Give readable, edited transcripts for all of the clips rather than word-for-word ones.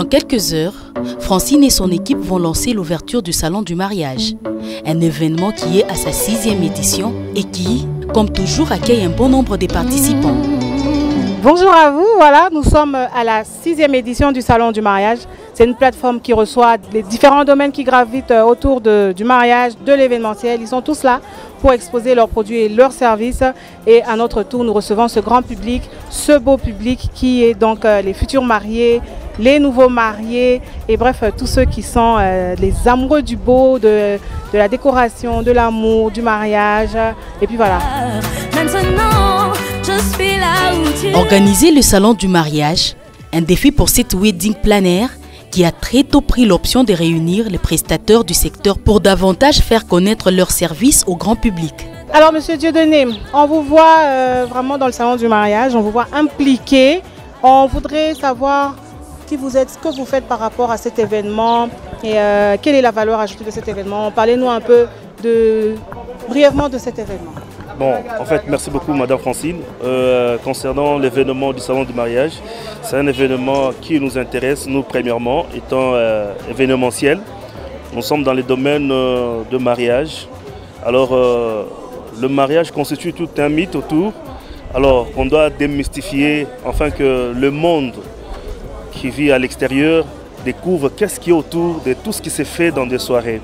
Dans quelques heures, Francine et son équipe vont lancer l'ouverture du Salon du mariage. Un événement qui est à sa 6e édition et qui, comme toujours, accueille un bon nombre de participants. Bonjour à vous, voilà, nous sommes à la 6e édition du Salon du mariage. C'est une plateforme qui reçoit les différents domaines qui gravitent autour du mariage, de l'événementiel. Ils sont tous là pour exposer leurs produits et leurs services. Et à notre tour, nous recevons ce grand public, ce beau public qui est donc les futurs mariés, les nouveaux mariés et bref, tous ceux qui sont les amoureux du beau, de la décoration, de l'amour, du mariage. Et puis voilà. Organiser le salon du mariage, un défi pour cette wedding planner qui a très tôt pris l'option de réunir les prestataires du secteur pour davantage faire connaître leurs services au grand public. Alors Monsieur Dieudonné, on vous voit vraiment dans le salon du mariage, on vous voit impliqué. On voudrait savoir qui vous êtes, ce que vous faites par rapport à cet événement et quelle est la valeur ajoutée de cet événement. Parlez-nous un peu brièvement de cet événement. Bon, en fait, merci beaucoup Madame Francine. Concernant l'événement du Salon du mariage, c'est un événement qui nous intéresse, nous premièrement, étant événementiel. Nous sommes dans les domaines de mariage. Alors, le mariage constitue tout un mythe autour. Alors, on doit démystifier, afin que le monde qui vit à l'extérieur découvre qu'est-ce qui est autour de tout ce qui s'est fait dans des soirées.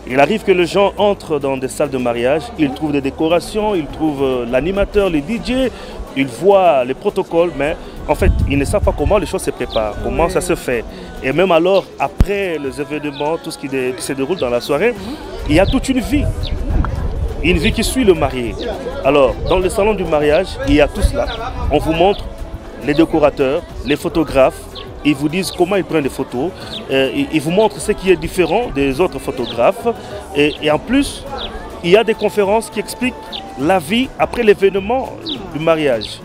Il arrive que les gens entrent dans des salles de mariage, ils trouvent des décorations, ils trouvent l'animateur, les DJ, ils voient les protocoles, mais en fait, ils ne savent pas comment les choses se préparent, comment ça se fait. Et même alors, après les événements, tout ce qui se déroule dans la soirée, il y a toute une vie qui suit le marié. Alors, dans le salon du mariage, il y a tout cela. On vous montre les décorateurs, les photographes. Ils vous disent comment ils prennent des photos, ils vous montrent ce qui est différent des autres photographes. Et en plus, il y a des conférences qui expliquent la vie après l'événement du mariage.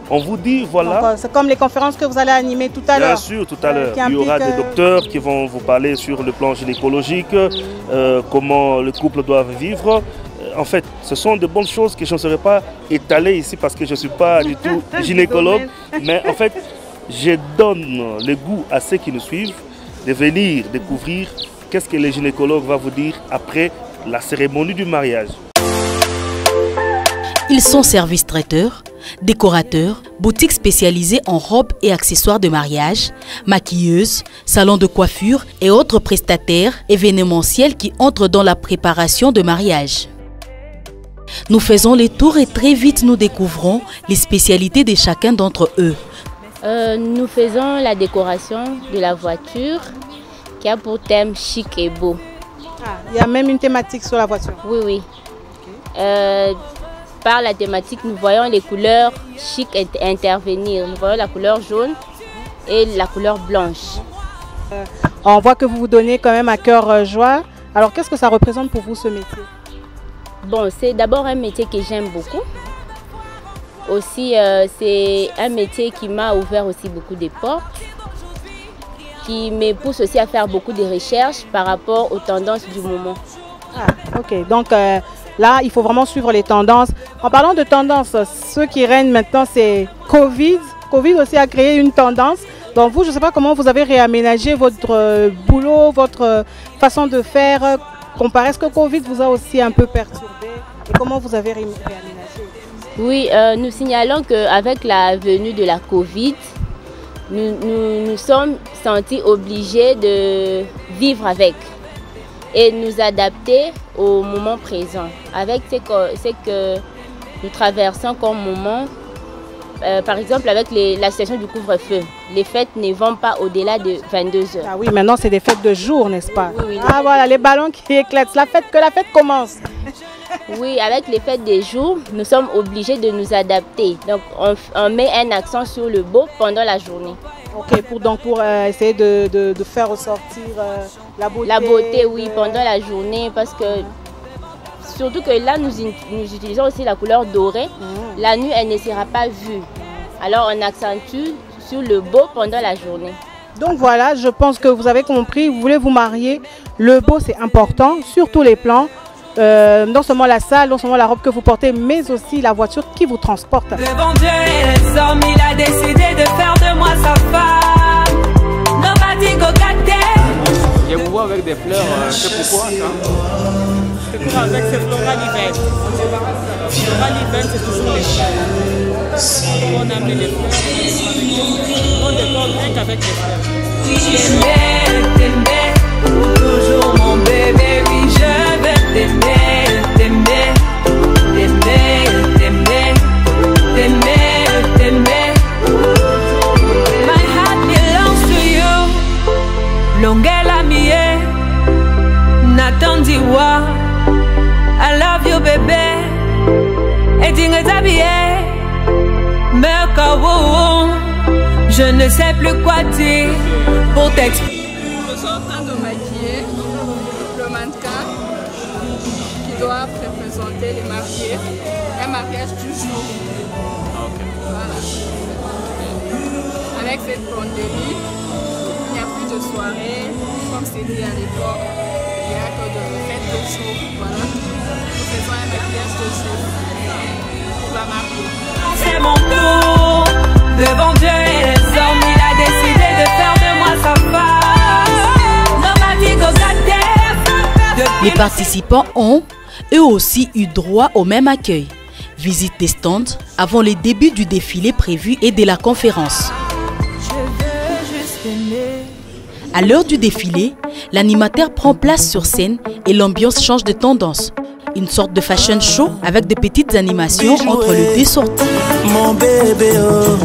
On vous dit, voilà... C'est comme les conférences que vous allez animer tout à l'heure. Bien sûr, tout à l'heure. Il y aura des docteurs qui vont vous parler sur le plan gynécologique, comment le couple doit vivre. En fait, ce sont de bonnes choses que je ne saurais pas étaler ici parce que je ne suis pas du tout gynécologue. Mais en fait... je donne le goût à ceux qui nous suivent de venir découvrir qu'est-ce que les gynécologues vont vous dire après la cérémonie du mariage. Ils sont service traiteurs, décorateurs, boutiques spécialisées en robes et accessoires de mariage, maquilleuses, salons de coiffure et autres prestataires événementiels qui entrent dans la préparation de mariage. Nous faisons les tours et très vite nous découvrons les spécialités de chacun d'entre eux. Nous faisons la décoration de la voiture qui a pour thème chic et beau. Ah, il y a même une thématique sur la voiture. Oui, oui. Par la thématique, nous voyons les couleurs chic intervenir. Nous voyons la couleur jaune et la couleur blanche. On voit que vous vous donnez quand même à cœur joie. Alors, qu'est-ce que ça représente pour vous ce métier? Bon, c'est d'abord un métier que j'aime beaucoup. Aussi, c'est un métier qui m'a ouvert aussi beaucoup de portes, qui me pousse aussi à faire beaucoup de recherches par rapport aux tendances du moment. Ah, ok. Donc là, il faut vraiment suivre les tendances. En parlant de tendances, ce qui règne maintenant, c'est Covid. Covid aussi a créé une tendance. Donc vous, je ne sais pas comment vous avez réaménagé votre boulot, votre façon de faire. Comparé à ce que Covid vous a aussi un peu perturbé. Et comment vous avez réaménagé? Oui, nous signalons qu'avec la venue de la Covid, nous sommes sentis obligés de vivre avec et nous adapter au moment présent. Avec ce que nous traversons comme moment, par exemple avec la situation du couvre-feu, les fêtes ne vont pas au-delà de 22 h. Ah oui, maintenant c'est des fêtes de jour, n'est-ce pas? Oui, oui, ah voilà, les ballons qui éclatent, que la fête commence. Oui, avec les fêtes des jours, nous sommes obligés de nous adapter. Donc, on met un accent sur le beau pendant la journée. Ok, pour essayer de faire ressortir la beauté. La beauté, oui, pendant la journée, parce que surtout que là, nous utilisons aussi la couleur dorée. La nuit, elle ne sera pas vue. Alors, on accentue sur le beau pendant la journée. Donc voilà, je pense que vous avez compris, vous voulez vous marier, le beau c'est important sur tous les plans. Non seulement la salle, non seulement la robe que vous portez, mais aussi la voiture qui vous transporte. Le bon Dieu et les hommes, il a décidé de faire de moi sa femme. Et vous voyez avec des fleurs, c'est pourquoi ça? C'est pour avec ces florales l'hiver. Florales l'hiver, c'est toujours les fleurs. On aime les fleurs. On décore rien qu'avec les fleurs. T'aimer, toujours mon bébé, oui je vais t'aimer, t'aimer, t'aimer, t'aimer, t'aimer, t'aimer. My heart belongs to you. Longela miye, Nathan Diwa. I love you bébé. Et dingue t'habiller, Merkawo. Je ne sais plus quoi dire pour t'expliquer. Je suis en train de maquiller le mannequin qui doit représenter les mariés. Un mariage du jour. Voilà. Avec cette pandémie, il n'y a plus de soirée, comme c'était à l'époque. Il n'y a que de fêtes de jour. Voilà. Nous faisons un mariage de jour pour la mariée. C'est mon tour devant Dieu et les hommes. Il a décidé de faire de moi sa femme. Les participants ont, eux aussi, eu droit au même accueil. Visite des stands avant les débuts du défilé prévu et de la conférence. À l'heure du défilé, l'animateur prend place sur scène et l'ambiance change de tendance. Une sorte de fashion show avec de petites animations entre les deux sorties. Mon bébé, oh,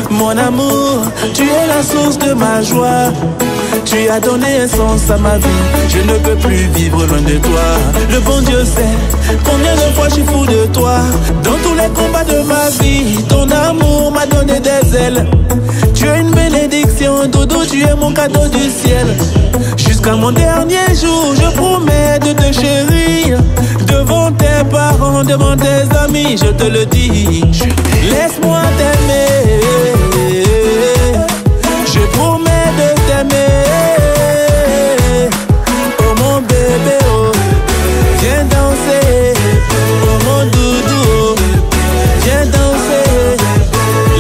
mon amour, tu es la source de ma joie. Tu as donné un sens à ma vie, je ne peux plus vivre loin de toi. Le bon Dieu sait combien de fois je suis fou de toi. Dans tous les combats de ma vie, ton amour m'a donné des ailes. Tu es une bénédiction, dodo, tu es mon cadeau du ciel. Jusqu'à mon dernier jour, je promets de te chérir. Devant tes parents, devant tes amis, je te le dis. Laisse-moi t'aimer. Je promets de t'aimer. Oh mon bébé, oh, viens danser. Oh mon doudou, oh, viens danser.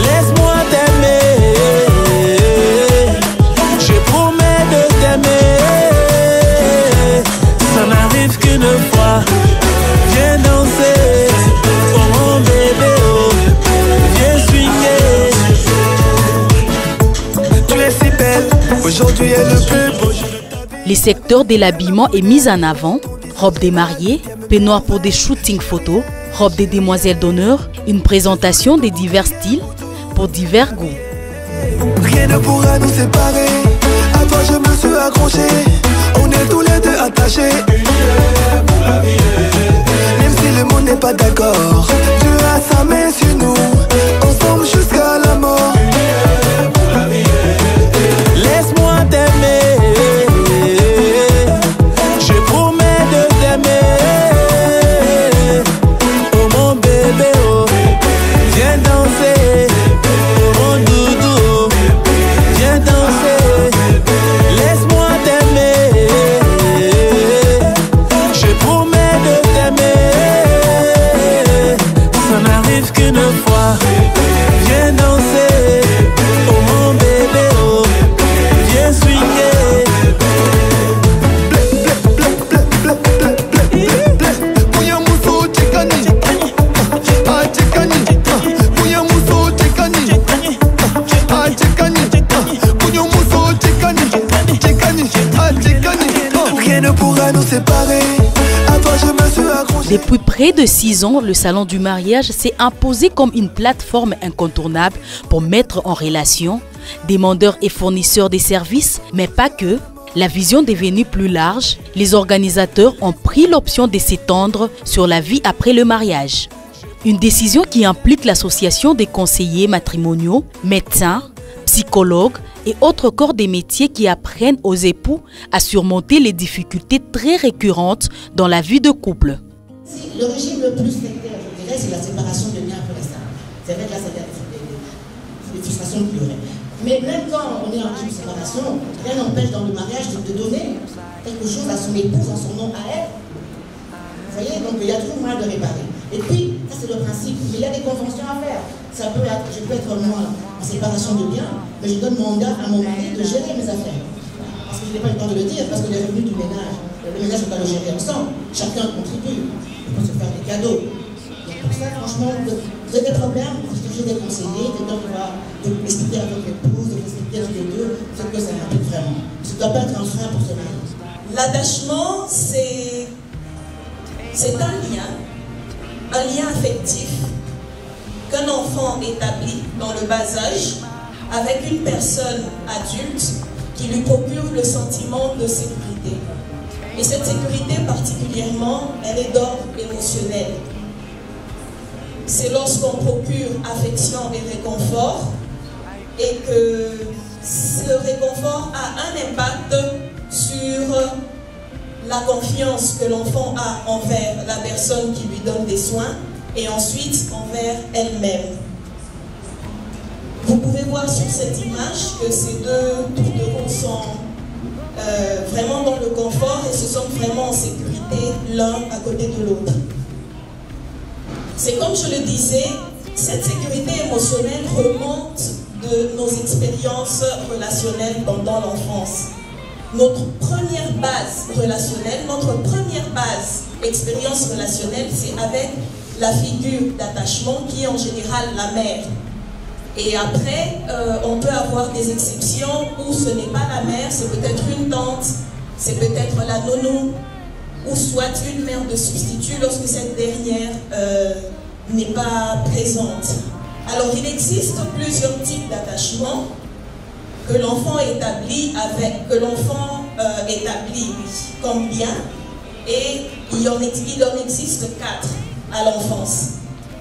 Laisse-moi t'aimer. Je promets de t'aimer. Ça n'arrive qu'une fois. Viens danser. Oh mon bébé, oh, viens swinguer. Tu es si belle, aujourd'hui est le plus beau. Les secteurs de l'habillement est mis en avant. Robe des mariés, peignoir pour des shootings photos, robe des demoiselles d'honneur, une présentation des divers styles pour divers goûts. Rien ne pourra nous séparer. À toi je me suis accroché. On est tous les deux attachés. Même si le monde n'est pas d'accord, Dieu a sa main sur nous. Ensemble jusqu'à la mort. Laisse-moi t'aimer. Je promets de t'aimer. Oh mon bébé, oh, viens danser. Oh mon doudou, oh, viens danser. Laisse-moi t'aimer. Je promets de t'aimer. Ça n'arrive qu'une fois. Viens danser. Oh mon bébé, oh, viens swinguer. Rien ne pourra nous séparer. À toi je me suis accroché. Depuis près de 6 ans, le salon du mariage s'est imposé comme une plateforme incontournable pour mettre en relation demandeurs et fournisseurs des services, mais pas que. La vision devenue plus large, les organisateurs ont pris l'option de s'étendre sur la vie après le mariage. Une décision qui implique l'association des conseillers matrimoniaux, médecins, psychologues et autres corps des métiers qui apprennent aux époux à surmonter les difficultés très récurrentes dans la vie de couple. Le régime le plus sectaire, je dirais, c'est la séparation de biens pour l'instant. C'est vrai que là, c'est des frustrations de pleurer. Mais même quand on est en régime de séparation, rien n'empêche dans le mariage de donner quelque chose à son épouse en son nom à elle. Vous voyez, donc il y a toujours moyen de réparer. Et puis, ça c'est le principe, mais il y a des conventions à faire. Ça peut être, je peux être moi en séparation de biens, mais je donne mandat à mon mari de gérer mes affaires. Parce que je n'ai pas eu le temps de le dire, parce que les revenus du ménage, le ménage, on doit le gérer ensemble. Chacun contribue. On peut se faire des cadeaux. Donc pour ça, franchement, vous avez des problèmes, vous cherchez des conseillers, quelqu'un qui va expliquer avec l'épouse, de vous expliquer avec les deux, ce que ça implique vraiment. Ça ne doit pas être un frein pour se marier. L'attachement, c'est un lien affectif qu'un enfant établit dans le bas âge avec une personne adulte qui lui procure le sentiment de sécurité. Et cette sécurité particulièrement, elle est d'ordre émotionnel. C'est lorsqu'on procure affection et réconfort et que ce réconfort a un impact sur la confiance que l'enfant a envers la personne qui lui donne des soins et ensuite envers elle-même. Vous pouvez voir sur cette image que ces deux tourtereaux sont vraiment dans le confort et se sentent vraiment en sécurité l'un à côté de l'autre. C'est comme je le disais, cette sécurité émotionnelle remonte de nos expériences relationnelles pendant l'enfance. Notre première base relationnelle, notre première base expérience relationnelle, c'est avec la figure d'attachement qui est en général la mère. Et après, on peut avoir des exceptions où ce n'est pas la mère, c'est peut-être une tante, c'est peut-être la nounou, ou soit une mère de substitut lorsque cette dernière n'est pas présente. Alors il existe plusieurs types d'attachements que l'enfant établit comme bien, et il en existe 4 à l'enfance.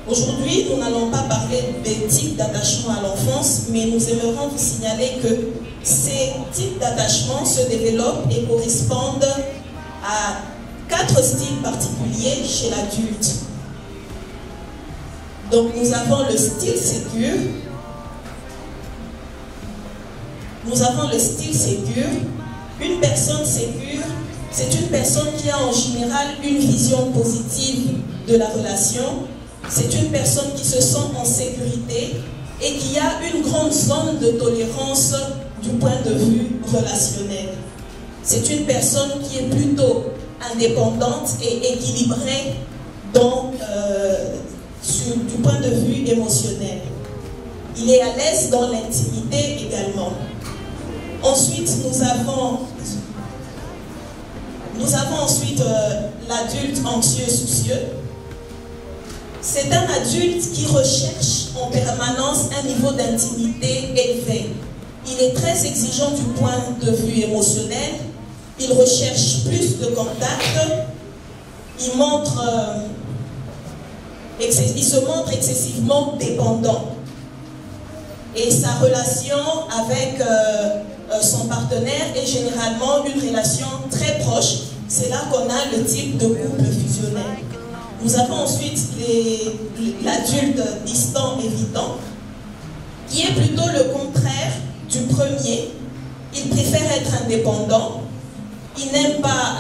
Aujourd'hui, nous n'allons pas parler des types d'attachement à l'enfance, mais nous aimerons vous signaler que ces types d'attachement se développent et correspondent à 4 styles particuliers chez l'adulte. Donc nous avons le style sécure. Nous avons le style sécure. Une personne sécure, c'est une personne qui a en général une vision positive de la relation. C'est une personne qui se sent en sécurité et qui a une grande zone de tolérance du point de vue relationnel. C'est une personne qui est plutôt indépendante et équilibrée du point de vue émotionnel. Il est à l'aise dans l'intimité également. Ensuite, nous avons ensuite l'adulte anxieux soucieux. C'est un adulte qui recherche en permanence un niveau d'intimité élevé. Il est très exigeant du point de vue émotionnel. Il recherche plus de contact. Il se montre excessivement dépendant. Et sa relation avec son partenaire est généralement une relation très proche. C'est là qu'on a le type de couple fusionnel. Nous avons ensuite l'adulte distant évitant, qui est plutôt le contraire du premier. Il préfère être indépendant. Il n'aime pas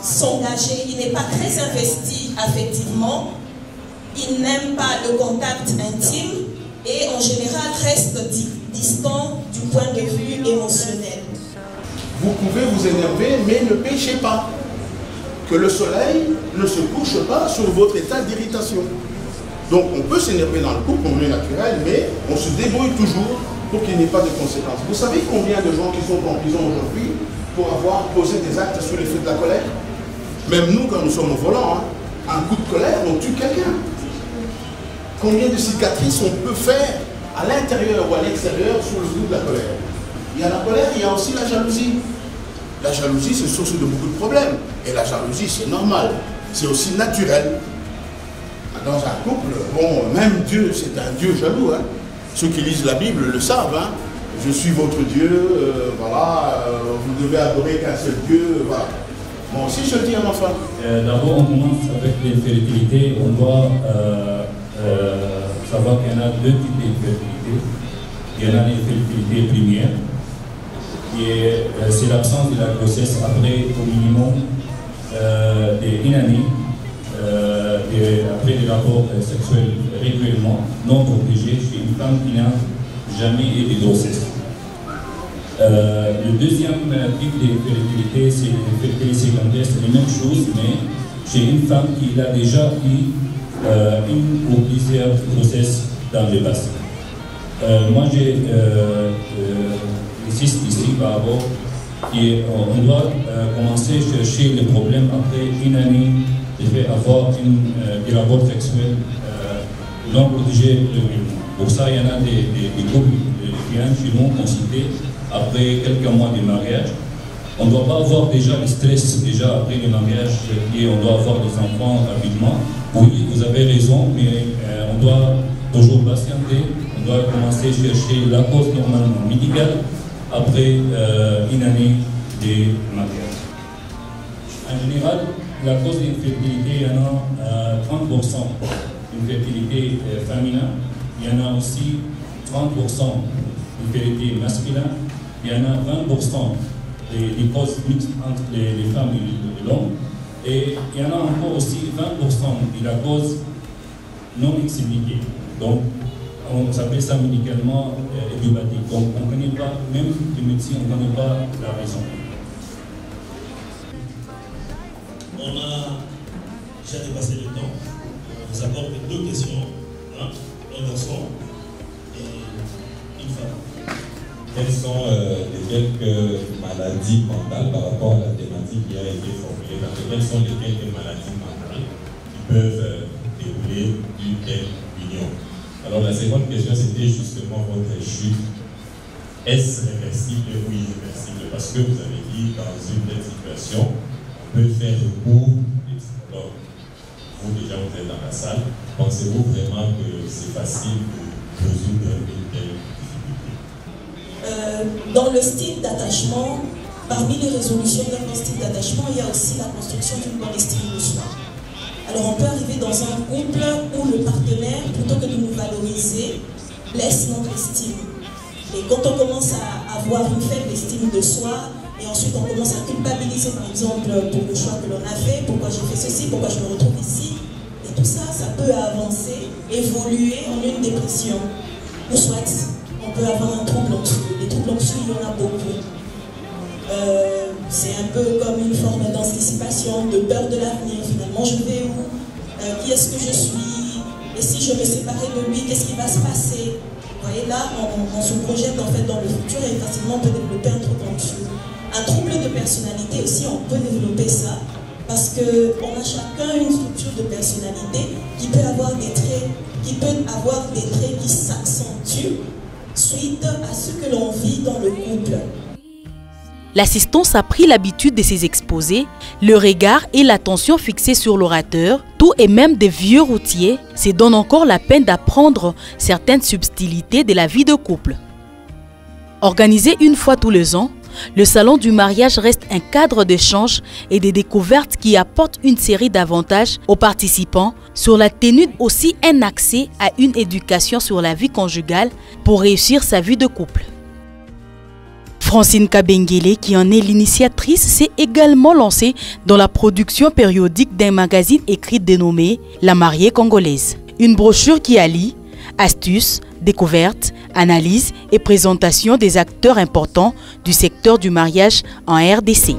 s'engager. Il n'est pas très investi affectivement. Il n'aime pas le contact intime et en général reste distant du point de vue émotionnel. Vous pouvez vous énerver, mais ne péchez pas. Que le soleil ne se couche pas sur votre état d'irritation. Donc on peut s'énerver dans le couple, on est naturel, mais on se débrouille toujours pour qu'il n'y ait pas de conséquences. Vous savez combien de gens qui sont en prison aujourd'hui pour avoir posé des actes sous l'effet de la colère? Même nous, quand nous sommes au volant, un coup de colère, on tue quelqu'un. Combien de cicatrices on peut faire à l'intérieur ou à l'extérieur sous le coup de la colère? Il y a la colère, il y a aussi la jalousie. La jalousie, c'est source de beaucoup de problèmes. Et la jalousie, c'est normal. C'est aussi naturel. Dans un couple, bon, même Dieu, c'est un Dieu jaloux. Ceux qui lisent la Bible le savent. Je suis votre Dieu, voilà, vous devez adorer qu'un seul Dieu, voilà. Moi aussi, je le dis à ma femme. D'abord, on commence avec l'infertilité. On doit savoir qu'il y en a 2 types d'infertilité. Il y en a l'infertilité première, c'est l'absence de la grossesse après au minimum d'une année, après fait des rapports sexuels régulièrement, non protégés, chez une femme qui n'a jamais eu de grossesse. Le deuxième type d'infertilité, c'est l'infertilité secondaire, c'est la même chose, mais chez une femme qui a déjà eu une ou plusieurs grossesses dans le passé. Moi, j'ai insiste ici par rapport qu'on doit commencer à chercher les problèmes après une année de faire avoir des rapports sexuels non protégés régulièrement. Pour ça, il y en a des couples qui viennent chez nous consulter après quelques mois de mariage. On ne doit pas avoir déjà le stress déjà après le mariage et on doit avoir des enfants rapidement. Oui, vous avez raison, mais on doit toujours patienter. On doit commencer à chercher la cause normalement médicale après une année de mariage. En général, la cause d'infertilité, il y en a 30% d'infertilité féminin, il y en a aussi 30% d'infertilité masculine, il y en a 20% des causes mixtes entre les femmes et l'homme, et il y en a encore aussi 20% de la cause non expliquée. Donc, on s'appelle ça médicalement idiopathique. Donc, on ne connaît pas, même les médecins, on ne connaît pas la raison. On a déjà dépassé le temps. On vous apporte deux questions. Un garçon et une femme. Quelles sont les quelques maladies mentales par rapport à la thématique qui a été formulée? Quelles sont les quelques maladies mentales qui peuvent dérouler d'une telle union? Alors la seconde question, c'était justement votre chute. Est-ce réversible? Oui, réversible. Parce que vous avez dit, dans une telle situation, on peut faire recours des psychologues. Vous, déjà, vous êtes dans la salle. Pensez-vous vraiment que c'est facile de résoudre une telle difficulté? Dans le style d'attachement, parmi les résolutions d'un bon style d'attachement, il y a aussi la construction d'une bonne estime de soi. Alors on peut arriver dans un couple où le partenaire, plutôt que de nous valoriser, laisse notre estime. Et quand on commence à avoir une faible estime de soi, et ensuite on commence à culpabiliser par exemple pour le choix que l'on a fait, pourquoi j'ai fait ceci, pourquoi je me retrouve ici, et tout ça, ça peut avancer, évoluer en une dépression. Ou soit on peut avoir un trouble anxieux. Les troubles anxieux, il y en a beaucoup. C'est un peu comme une forme d'anticipation, de peur de l'avenir. Finalement, je vais où? Qui est-ce que je suis? Et si je me séparais de lui, qu'est-ce qui va se passer? Vous voyez, là, on se projette en fait dans le futur et facilement on peut développer un trouble anxieux. Un trouble de personnalité aussi, on peut développer ça parce qu'on a chacun une structure de personnalité qui peut avoir des traits, qui s'accentuent suite à ce que l'on vit dans le couple. L'assistance a pris l'habitude de ces exposés, le regard et l'attention fixés sur l'orateur, tout et même des vieux routiers, se donnent encore la peine d'apprendre certaines subtilités de la vie de couple. Organisé une fois tous les ans, le salon du mariage reste un cadre d'échange et de découvertes qui apporte une série d'avantages aux participants sur la tenue, aussi un accès à une éducation sur la vie conjugale pour réussir sa vie de couple. Francine Kabengele, qui en est l'initiatrice, s'est également lancée dans la production périodique d'un magazine écrit dénommé La mariée congolaise. Une brochure qui allie astuces, découvertes, analyses et présentations des acteurs importants du secteur du mariage en RDC.